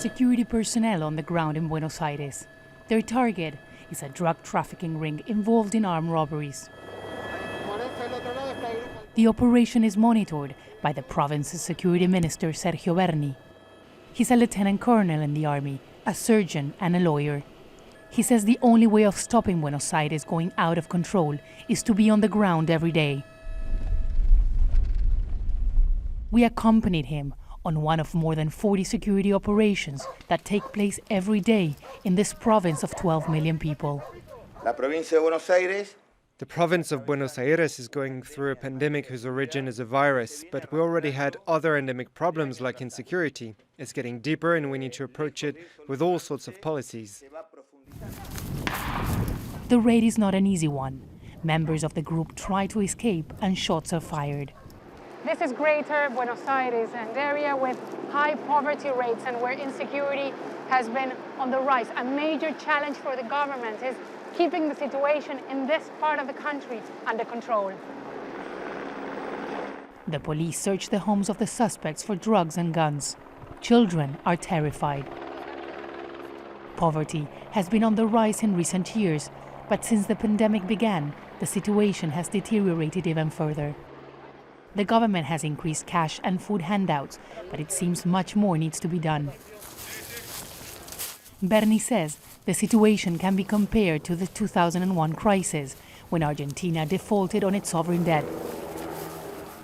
Security personnel on the ground in Buenos Aires. Their target is a drug trafficking ring involved in armed robberies. The operation is monitored by the province's security minister, Sergio Berni. He's a lieutenant colonel in the army, a surgeon and a lawyer. He says the only way of stopping Buenos Aires going out of control is to be on the ground every day. We accompanied him on one of more than 40 security operations that take place every day in this province of 12 million people. La provincia de Buenos Aires. The province of Buenos Aires is going through a pandemic whose origin is a virus, but we already had other endemic problems like insecurity. It's getting deeper and we need to approach it with all sorts of policies. The raid is not an easy one. Members of the group try to escape and shots are fired. This is Greater Buenos Aires, an area with high poverty rates and where insecurity has been on the rise. A major challenge for the government is keeping the situation in this part of the country under control. The police search the homes of the suspects for drugs and guns. Children are terrified. Poverty has been on the rise in recent years, but since the pandemic began, the situation has deteriorated even further. The government has increased cash and food handouts, but it seems much more needs to be done. Berni says the situation can be compared to the 2001 crisis, when Argentina defaulted on its sovereign debt.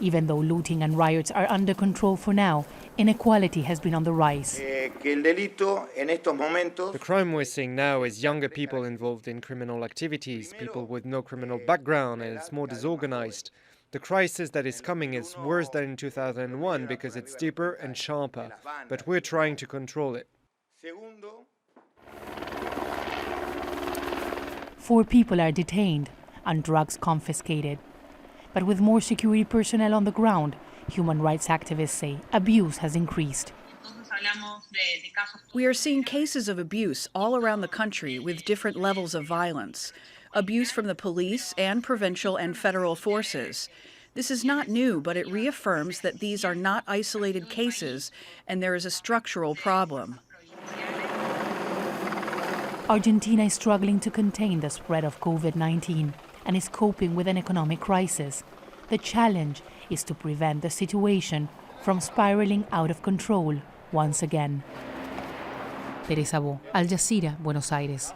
Even though looting and riots are under control for now, inequality has been on the rise. The crime we're seeing now is younger people involved in criminal activities, people with no criminal background, and it's more disorganized. The crisis that is coming is worse than in 2001 because it's deeper and sharper, but we're trying to control it. 4 people are detained and drugs confiscated. But with more security personnel on the ground, human rights activists say abuse has increased. We are seeing cases of abuse all around the country with different levels of violence. Abuse from the police and provincial and federal forces. This is not new, but it reaffirms that these are not isolated cases and there is a structural problem. Argentina is struggling to contain the spread of COVID-19 and is coping with an economic crisis. The challenge is to prevent the situation from spiraling out of control once again. Teresa, Aljazeera, Buenos Aires.